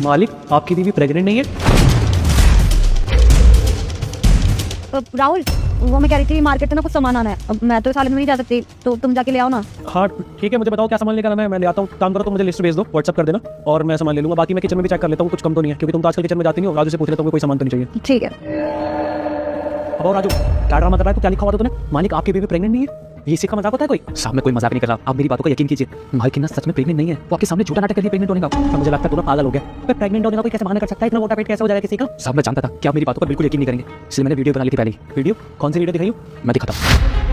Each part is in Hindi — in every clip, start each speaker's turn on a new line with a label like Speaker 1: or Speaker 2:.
Speaker 1: मालिक, आपकी बीवी प्रेग्नेंट नहीं है?
Speaker 2: राहुल, वो मैं कह रही थी मार्केट में ना कुछ सामान आना है। अब मैं तो सालन में नहीं जा सकती, तो तुम जाके ले आओ ना।
Speaker 1: हाँ ठीक है, मुझे बताओ क्या सामान लेकर आना है, मैं ले आता हूँ। काम करो, तुम मुझे लिस्ट भेज दो, व्हाट्सअप कर देना और मैं सामान ले लूँगा। बाकी मैं किचन में भी चेक कर लेता हूँ, कुछ कम तो नहीं है, क्योंकि तुम तो आजकल किचन में जाती नहीं हो। राजू से पूछ लेता हूँ कोई सामान तो नहीं चाहिए।
Speaker 2: ठीक है।
Speaker 1: अब राजू, क्या ड्रामा कर रहा है? तो क्या लिखा हुआ था तूने? मालिक, आपकी बीवी प्रेग्नेंट नहीं है? ये इसी का मजाक होता है कोई? साहब, मैं कोई मजाक नहीं कर रहा, आप मेरी बातों का यकीन कीजिए। मालिक ना सच में प्रेग्नेंट नहीं है, वो आपके सामने झूठा नाटक कर रही है प्रेग्नेंट होने का। अब मुझे लगता है तू ना पागल हो गया। प्रेग्नेंट होने का कोई कैसे बहाना कर सकता है? इतना मोटा पेट कैसे हो जाएगा किसी का? साहब, मैं जानता था कि आप मेरी बातों पर बिल्कुल यकीन नहीं करेंगे, इसलिए मैंने वीडियो बना ली थी पहले ही। वीडियो? कौन सी वीडियो दिखाई? मैं दिखाता हूँ।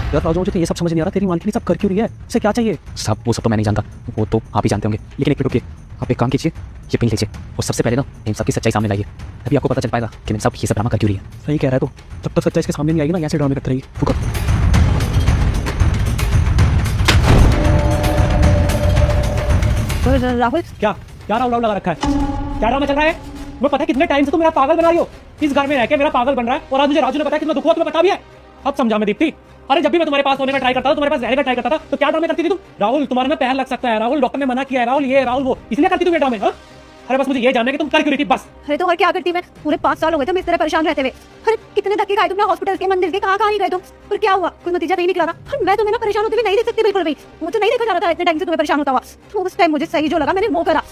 Speaker 1: यार राजू, मुझे तो ये सब समझ नहीं आ रहा, तेरी मालकिन सब कर क्यों रही है? इसे क्या चाहिए? साहब, वो सब तो मैं नहीं जानता, वो तो आप ही जानते होंगे। लेकिन एक मिनट रुकिए, आप एक काम कीजिए, ये पेन लीजिए और सबसे पहले ना इन सब की सच्चाई सामने लाइए, तभी आपको पता चल पाएगा कि इन सब ये सब ड्रामा कर क्यों रही है। सही कह रहा है तो, जब तक सच्चाई इसके सामने नहीं आएगी ना, यहाँ से ड्रामे करते रहिए। फुकर।
Speaker 2: राहुल,
Speaker 1: क्या क्या राउंड लगा रखा है? क्या ड्रामा चल रहा है? मुझे पता है कितने टाइम से तुम मेरा पागल बना रही हो, इस घर में रह के मेरा पागल बन रहा है। और आज मुझे राजू ने बताया कितना दुख हुआ, तुम्हें पता भी है। अब समझा मैं दीप्ति। अरे जब भी मैं तुम्हारे पास होने का ट्राई करता था, तुम्हारे पास रहने का ट्राई करता था, तो क्या ड्रामे करती थी तुम? राहुल, तुम्हारे में पैर लग सकता है, राहुल डॉक्टर ने मना किया है, राहुल ये राहुल वो, इसलिए करती तुम ये ड्रामे? अरे बस मुझे ये जानना है कि तुम कर क्यों रही थी, बस।
Speaker 2: अरे तो और क्या करती मैं? पूरे 5 साल हो गए थे मैं इस तरह परेशान रहते हुए। अरे कितने धक्के खाए तुमने, हॉस्पिटल के, मंदिर के, कहाँ नहीं गए तुम? पर क्या हुआ? कोई नतीजा नहीं निकला ना। मैं तुम्हें ना परेशान होते हुए नहीं देख सकती बिल्कुल भी। मुझे नहीं देखा जा रहा था इतने टाइम से तुम्हें परेशान होता हुआ। तो उस टाइम मुझे सही जो लगा मैंने वो करा।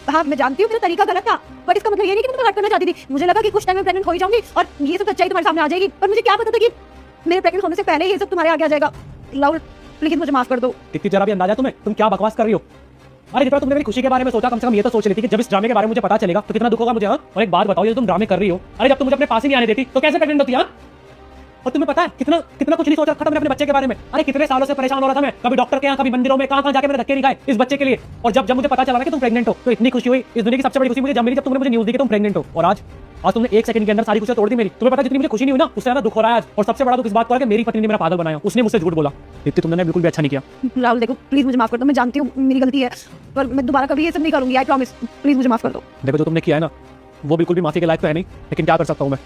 Speaker 2: हाँ, मैं जानती हूँ मेरा तरीका गलत था, बट इसका मतलब ये नहीं कि मैं तुम्हें हर्ट करना चाहती थी। मुझे लगा कि कुछ टाइम में प्रेग्नेंट हो ही जाऊंगी और ये सब सच्चाई तुम्हारे सामने आ जाएगी, पर मुझे क्या पता था कि मेरे प्रेग्नेंट होने से पहले ये सब तुम्हारे आगे आ जाएगा। राहुल, प्लीज मुझे माफ कर दो।
Speaker 1: इतनी जरा भी अंदाजा तुम्हें? तुम क्या बकवास कर रही हो? अरे जितना तुमने मेरी खुशी के बारे में सोचा, कम से कम ये तो सोच लेती कि जब इस ड्रामे के बारे में मुझे पता चलेगा तो कितना दुख होगा मुझे। हाँ, और एक बात बताओ, ये तुम ड्रामे कर रही हो, अरे जब तुम मुझे अपने पास ही नहीं आने देती तो कैसे प्रेग्नेंट होती? हाँ, और तुम्हें पता है कितना कितना कुछ नहीं सोच रखा था मैंने अपने बच्चे के बारे में। अरे कितने सालों से परेशान हो रहा था मैं, कभी डॉक्टर के यहाँ, कभी मंदिरों में, कहाँ जाके मैंने धक्के नहीं खाए इस बच्चे के लिए। और जब मुझे पता चला कि तुम प्रेग्नेंट हो तो इतनी खुशी हुई। इस दुनिया की सबसे बड़ी खुशी मुझे जब मिली, जब तुमने मुझे न्यूज़ दी कि तुम प्रेग्नेंट हो। और आज तुमने 1 सेकंड के अंदर सारी खुशियां तोड़ दी मेरी। तुम्हें पता जितनी मुझे खुशी नहीं हुई ना, उससे ज्यादा दुख हो रहा है आज। और सबसे बड़ा दुख इस बात का है कि मेरी पत्नी ने मेरा पागल बनाया, उसने मुझसे झूठ बोला। दीप्ति, तुमने बिल्कुल भी अच्छा नहीं किया।
Speaker 2: राहुल देखो, प्लीज मुझे माफ कर दो, मैं जानती हूँ मेरी गलती है, पर मैं दोबारा कभी ये सब नहीं करूंगी, आई प्रॉमिस। प्लीज मुझे माफ कर दो।
Speaker 1: देखो, जो तुमने किया है ना, वो बिल्कुल भी माफी के लायक तो है नहीं, लेकिन क्या कर सकता हूँ मैं?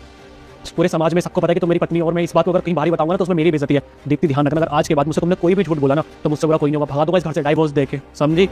Speaker 1: पूरे समाज में सबको पता है कि तुम मेरी पत्नी, और मैं इस बात को अगर कहीं बाहरी बताऊंगा ना तो उसमें मेरी बेइज्जती है। दीप्ति, ध्यान रखना, अगर आज के बाद मुझसे तुमने कोई भी झूठ बोला ना तो मुझसे बड़ा कोई नहीं होगा। भगा दूंगा इस घर से डाइवोर्स देके, समझी?